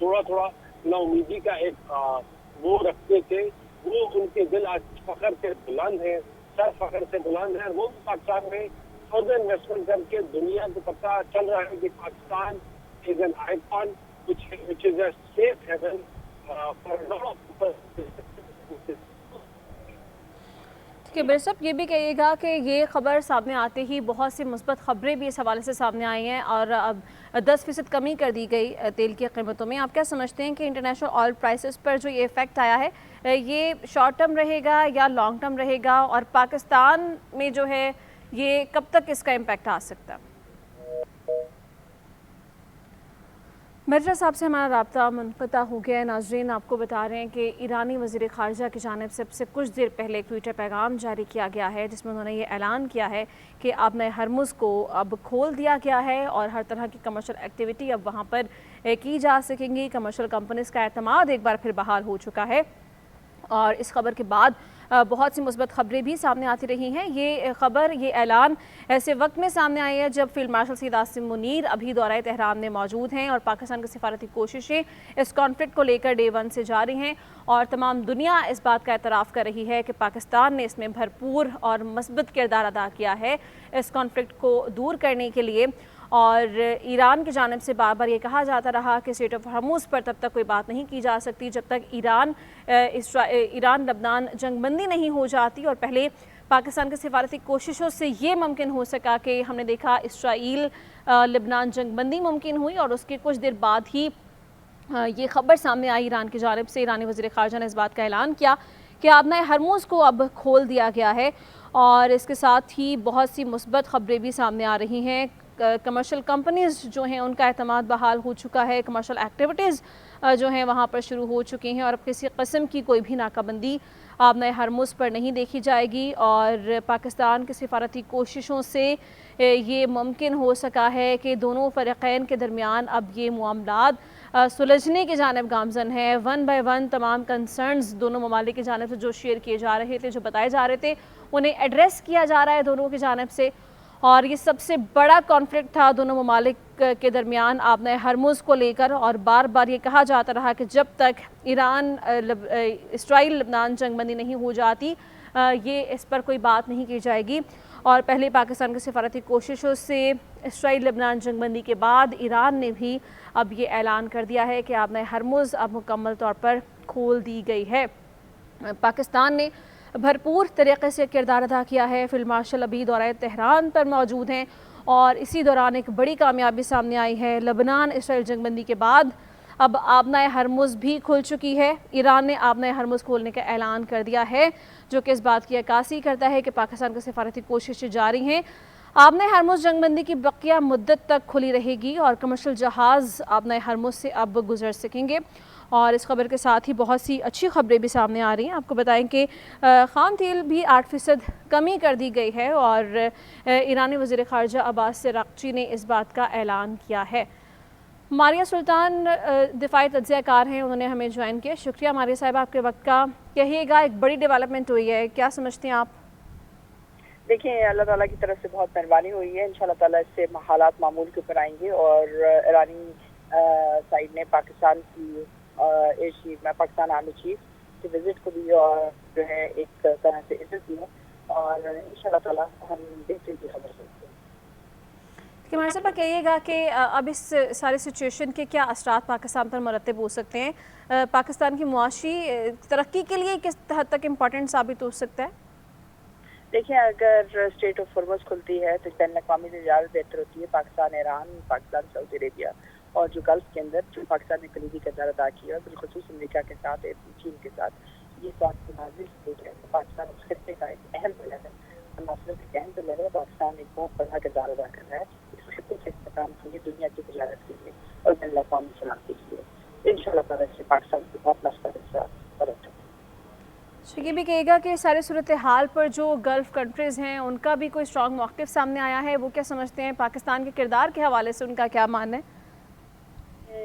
تھوڑا تھوڑا ناامیدی کا ایک وہ رکھتے تھے، وہ ان کے دل آج فخر سے بلند ہیں، سر فخر سے بلند ہیں، اور وہ پاکستان میں فردر انویسٹمنٹ کر کے دنیا کو پتہ چل رہا ہے کہ Pakistan is an icon which is a safe haven for a lot of people. کہ میرے صاحب یہ بھی کہیے گا کہ یہ خبر سامنے آتے ہی بہت سی مثبت خبریں بھی اس حوالے سے سامنے آئی ہیں اور اب 10% کمی کر دی گئی تیل کی قیمتوں میں. آپ کیا سمجھتے ہیں کہ انٹرنیشنل آئل پرائسز پر جو یہ ایفیکٹ آیا ہے یہ شارٹ ٹرم رہے گا یا لانگ ٹرم رہے گا، اور پاکستان میں جو ہے یہ کب تک اس کا امپیکٹ آ سکتا ہے؟ مرزا صاحب سے ہمارا رابطہ منقطع ہو گیا ہے. ناظرین آپ کو بتا رہے ہیں کہ ایرانی وزیر خارجہ کی جانب سے کچھ دیر پہلے ایک ٹویٹر پیغام جاری کیا گیا ہے جس میں انہوں نے یہ اعلان کیا ہے کہ آبنۂ ہرمز کو اب کھول دیا گیا ہے اور ہر طرح کی کمرشل ایکٹیویٹی اب وہاں پر کی جا سکیں گی. کمرشل کمپنیز کا اعتماد ایک بار پھر بحال ہو چکا ہے، اور اس خبر کے بعد بہت سی مثبت خبریں بھی سامنے آتی رہی ہیں. یہ خبر، یہ اعلان ایسے وقت میں سامنے آئی ہے جب فیلڈ مارشل سید عاصم منیر ابھی دورہ تہران میں موجود ہیں، اور پاکستان کی سفارتی کوششیں اس کانفلکٹ کو لے کر ڈے ون سے جاری ہیں، اور تمام دنیا اس بات کا اعتراف کر رہی ہے کہ پاکستان نے اس میں بھرپور اور مثبت کردار ادا کیا ہے اس کانفلکٹ کو دور کرنے کے لیے. اور ایران کی جانب سے بار بار یہ کہا جاتا رہا کہ اسٹریٹ آف ہرمز پر تب تک کوئی بات نہیں کی جا سکتی جب تک ایران لبنان جنگ بندی نہیں ہو جاتی، اور پہلے پاکستان کی سفارتی کوششوں سے یہ ممکن ہو سکا کہ ہم نے دیکھا اسرائیل لبنان جنگ بندی ممکن ہوئی، اور اس کے کچھ دیر بعد ہی یہ خبر سامنے آئی ایران کی جانب سے. ایرانی وزیر خارجہ نے اس بات کا اعلان کیا کہ آبنۂ ہرمز کو اب کھول دیا گیا ہے، اور اس کے ساتھ ہی بہت سی مثبت خبریں بھی سامنے آ رہی ہیں. کمرشل کمپنیز جو ہیں ان کا اعتماد بحال ہو چکا ہے، کمرشل ایکٹیویٹیز جو ہیں وہاں پر شروع ہو چکی ہیں، اور اب کسی قسم کی کوئی بھی ناکہ بندی آبنۂ ہرمز پر نہیں دیکھی جائے گی. اور پاکستان کی سفارتی کوششوں سے یہ ممکن ہو سکا ہے کہ دونوں فریقین کے درمیان اب یہ معاملات سلجھنے کی جانب گامزن ہے. ون بائی ون تمام کنسرنز دونوں ممالک کی جانب سے جو شیئر کیے جا رہے تھے، جو بتائے جا رہے تھے، انہیں ایڈریس کیا جا رہا ہے دونوں کی جانب سے. اور یہ سب سے بڑا کانفلکٹ تھا دونوں ممالک کے درمیان آبنۂ ہرمز کو لے کر، اور بار بار یہ کہا جاتا رہا کہ جب تک اسرائیل لبنان جنگ بندی نہیں ہو جاتی یہ اس پر کوئی بات نہیں کی جائے گی. اور پہلے پاکستان کی سفارتی کوششوں سے اسرائیل لبنان جنگ بندی کے بعد ایران نے بھی اب یہ اعلان کر دیا ہے کہ آبنۂ ہرمز اب مکمل طور پر کھول دی گئی ہے. پاکستان نے بھرپور طریقے سے کردار ادا کیا ہے. فیلڈ مارشل ابھی دورہ تہران پر موجود ہیں، اور اسی دوران ایک بڑی کامیابی سامنے آئی ہے. لبنان اسرائیل جنگ بندی کے بعد اب آبنۂ ہرمز بھی کھل چکی ہے. ایران نے آبنۂ ہرمز کھولنے کا اعلان کر دیا ہے، جو کہ اس بات کی عکاسی کرتا ہے کہ پاکستان کی سفارتی کوششیں جاری ہیں. آبنۂ ہرمز جنگ بندی کی بقیہ مدت تک کھلی رہے گی، اور کمرشل جہاز آبنۂ ہرمز سے اب گزر سکیں گے. اور اس خبر کے ساتھ ہی بہت سی اچھی خبریں بھی سامنے آ رہی ہیں. آپ کو بتائیں کہ خام تیل بھی 8% کمی کر دی گئی ہے، اور ایرانی وزیر خارجہ عباس عراقچی نے اس بات کا اعلان کیا ہے. ماریہ سلطان دفاعی تجزیہ کار ہیں، انہوں نے ہمیں جوائن کیا. شکریہ ماریہ صاحب آپ کے وقت کا. کہیے گا ایک بڑی ڈیولپمنٹ ہوئی ہے، کیا سمجھتے ہیں آپ؟ دیکھیں اللہ تعالیٰ کی طرف سے بہت مہربانی ہوئی ہے. انشاءاللہ تعالیٰ اس سے حالات معمول کے اوپر آئیں گے، اور ایرانی سائڈ نے پاکستان کی پاکستان آرمی چیف کی وزٹ کو بھی اور جو ہے ایک طرح سے عزت دی ہے، اور انشاءاللہ تعالیٰ ہم بہترین کی خبر سنتے ہیں. ہمارے صاحب کہیے گا کہ اب اس ساری سچویشن کے کیا اثرات پاکستان پر مرتب ہو سکتے ہیں؟ پاکستان کی معاشی ترقی کے لیے کس حد تک امپورٹنٹ ثابت ہو سکتا ہے؟ دیکھیں اگر اسٹریٹ آف ہرمز کھلتی ہے تو بین الاقوامی تجارت بہتر ہوتی ہے. پاکستان ایران، پاکستان سعودی عربیہ اور جو گلف کے اندر جو پاکستان نے کلیدی کردار ادا کیا ہے، بالخصوص امریکہ کے ساتھ، چین کے ساتھ، یہ ساتھ نازل ہے. پاکستان اس خطے کا ایک اہم پلیئر ہے، ایک اہم پلیئر ہے. پاکستان ایک بہت بڑا کردار ادا کر رہا ہے اس خطے کے استحکام کے لیے، دنیا کی تجارت کے لیے اور بین الاقوامی سلامتی کے لیے. انشاءاللہ تعالیٰ سے پاکستان کی بہت مثبت اثرات ہے. یہ بھی کہے گا کہ سارے صورتحال پر جو گلف کنٹریز ہیں ان کا بھی کوئی اسٹرانگ موقف سامنے آیا ہے، وہ کیا سمجھتے ہیں؟ پاکستان کے کردار کے حوالے سے ان کا کیا ماننا ہے؟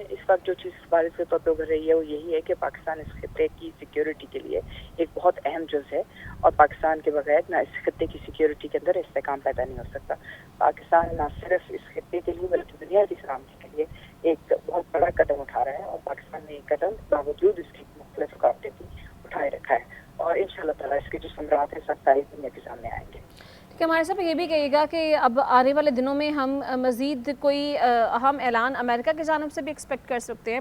اس وقت جو چیز اس بارے سے توجہ کر رہی ہے وہ یہی ہے کہ پاکستان اس خطے کی سیکیورٹی کے لیے ایک بہت اہم جز ہے، اور پاکستان کے بغیر نہ اس خطے کی سیکیورٹی کے اندر استحکام پیدا نہیں ہو سکتا. پاکستان نہ صرف اس خطے کے لیے بلکہ دنیا کی سلامتی کے لیے ایک بہت بڑا قدم اٹھا رہا ہے اور پاکستان نے یہ قدم باوجود اس کی مختلف رکاوٹیں کی اٹھائے رکھا ہے اور انشاءاللہ تعالیٰ اس کے جو ثمرات ہیں سب ساری دنیا کے سامنے آئیں گے. کہ ہمارے صاحب یہ بھی کہیے گا کہ اب آنے والے دنوں میں ہم مزید کوئی اہم اعلان امریکہ کی جانب سے بھی ایکسپیکٹ کر سکتے ہیں؟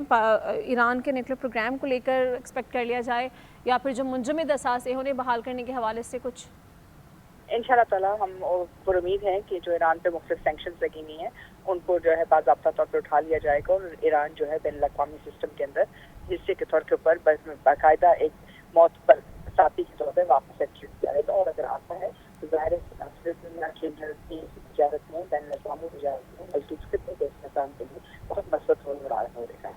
ایران کے نیوکلیر پروگرام کو لے کر ایکسپیکٹ کر لیا جائے یا پھر جو منجمد اثاثے انہیں بحال کرنے کے حوالے سے کچھ؟ انشاءاللہ تعالیٰ ہم پر امید ہے کہ جو ایران پہ مختلف سینکشنز لگی ہوئی ہیں ان کو جو ہے باضابطہ طور پر اٹھا لیا جائے گا اور ایران جو ہے بین الاقوامی سسٹم کے اندر حصے کے طور کے اوپر باقاعدہ ایک موت پر ساتھی کے طور پہ واپس ایکٹریٹ کیا جائے گا. اور اگر آتا ہے تو ظاہر ہے صرف دنیا کی تجارت میں بین الاقوامی تجارت میں بلکہ اس خطے کے استحکام کے لیے بہت مثبت رول ادا ہو رہا ہے.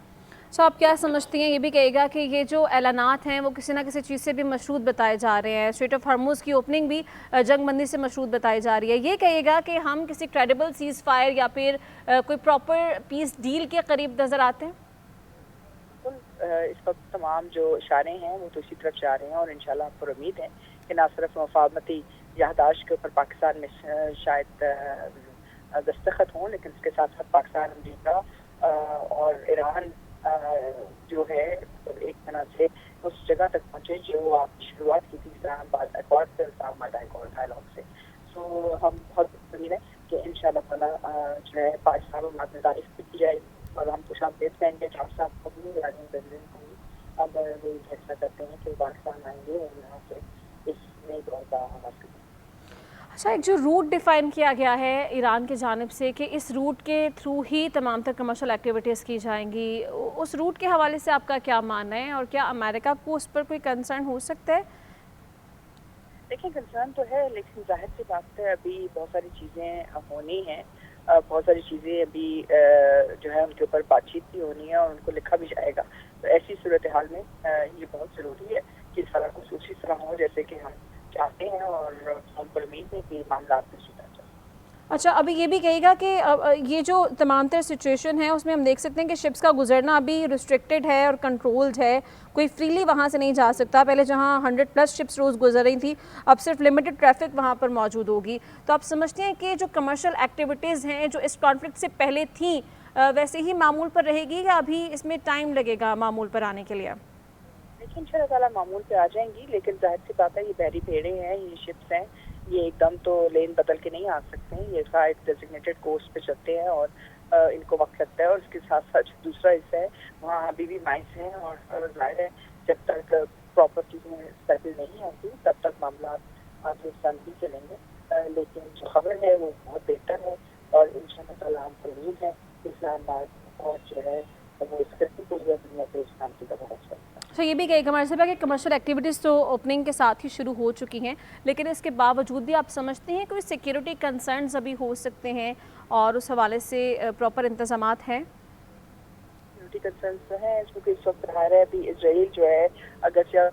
سو آپ کیا سمجھتی ہیں، یہ بھی کہے گا کہ یہ جو اعلانات ہیں وہ کسی نہ کسی چیز سے بھی مشروط بتائے جا رہے ہیں؟ اسٹریٹ آف ہرمز کی اوپننگ بھی جنگ بندی سے مشروط بتائی جا رہی ہے. یہ کہے گا کہ ہم کسی کریڈیبل سیز فائر یا پھر کوئی پراپر پیس ڈیل کے قریب نظر آتے ہیں؟ اس وقت تمام جو اشارے ہیں وہ تو اسی طرف جا رہے ہیں اور انشاءاللہ آپ پر امید ہے کہ نہ صرف مفاہمتی یادداشت کے اوپر پاکستان میں شاید دستخط ہوں لیکن اس کے ساتھ ساتھ پاکستان، امریکہ اور ایران جو ہے ایک طرح سے اس جگہ تک پہنچے جو آپ کی شروعات کی تھی اسلام آباد ایکارڈ سے، اسلام آباد ایکارڈ ڈائیلاگ سے. سو ہم بہت امید ہے کہ انشاءاللہ تعالیٰ جو ہے پاکستان میں بعد میں تعریف بھی کی جائے گی اور ہم خوش آمدید کہیں گے ڈاکٹر صاحب کو بھی، راجن پریزیڈنٹ کو بھی. اب وہ فیصلہ کرتے ہیں کہ پاکستان آئیں گے اور یہاں سے اس نئے دور کا آغاز کریں گے. اچھا، ایک جو روٹ ڈیفائن کیا گیا ہے ایران کی جانب سے کہ اس روٹ کے تھرو ہی تمام تر کمرشل ایکٹیویٹیز کی جائیں گی، اس روٹ کے حوالے سے آپ کا کیا ماننا ہے اور کیا امریکہ کو اس پر کوئی کنسرن ہو سکتا ہے؟ دیکھیں کنسرن تو ہے لیکن ظاہر سی بات ہے ابھی بہت ساری چیزیں ہونی ہیں، بہت ساری چیزیں ابھی جو ہے ان کے اوپر بات چیت بھی ہونی ہے اور ان کو لکھا بھی جائے گا. تو ایسی صورتحال میں یہ بہت ضروری ہے کہ سارا کچھ اسی طرح ہو جیسے کہ ہم چاہتے ہیں اور ہم پر امید ہے کہ معاملات میں سدھار جائے. اچھا، ابھی یہ بھی کہے گا کہ یہ جو تمام تر سچویشن ہے اس میں ہم دیکھ سکتے ہیں کہ شپس کا گزرنا ابھی ریسٹرکٹیڈ ہے اور کنٹرولڈ ہے، کوئی فریلی وہاں سے نہیں جا سکتا. پہلے جہاں 100+ شپس روز گزر رہی تھی اب صرف لمیٹڈ ٹریفک وہاں پر موجود ہوگی. تو آپ سمجھتے ہیں کہ جو کمرشل ایکٹیویٹیز ہیں جو اس کانفلکٹ سے پہلے تھیں ویسے ہی معمول پر رہے گی یا ابھی اس میں ٹائم لگے گا معمول پر آنے کے لیے؟ لیکن انشاءاللہ تعالیٰ معمول پہ آ جائیں گی لیکن ظاہر سی بات ہے یہ بحری بھیڑیں ہیں، یہ شپس ہیں، یہ ایک دم تو لین بدل کے نہیں آ سکتے ہیں. یہ ایک ڈیزگنیٹڈ کورس پہ چلتے ہیں اور ان کو وقت لگتا ہے اور اس کے ساتھ ساتھ دوسرا حصہ ہے وہاں ابھی بھی مائنس ہیں اور ظاہر ہے جب تک پراپر چیزیں سیٹل نہیں ہوتی تب تک معاملات آگے نہیں چلیں گے. لیکن جو خبر ہے وہ بہت بہتر ہے اور انشاءاللہ تعالیٰ ہم کو امید ہے کہ اسلام آباد اور جو ہے وہ اس پورے دنیا پہ اسلام کی طرف چلتا ہے. تو یہ بھی کہے گا ہمارے صاحب کہ کمرشل ایکٹیویٹیز تو اوپننگ کے ساتھ ہی شروع ہو چکی ہیں لیکن اس کے باوجود بھی آپ سمجھتے ہیں کوئی سیکیورٹی کنسرنز ابھی ہو سکتے ہیں اور اس حوالے سے پراپر انتظامات ہیں؟ سیکیورٹی کنسرنز ہیں کیونکہ اس وقت ظاہر ہے ابھی اسرائیل جو ہے اگرچہ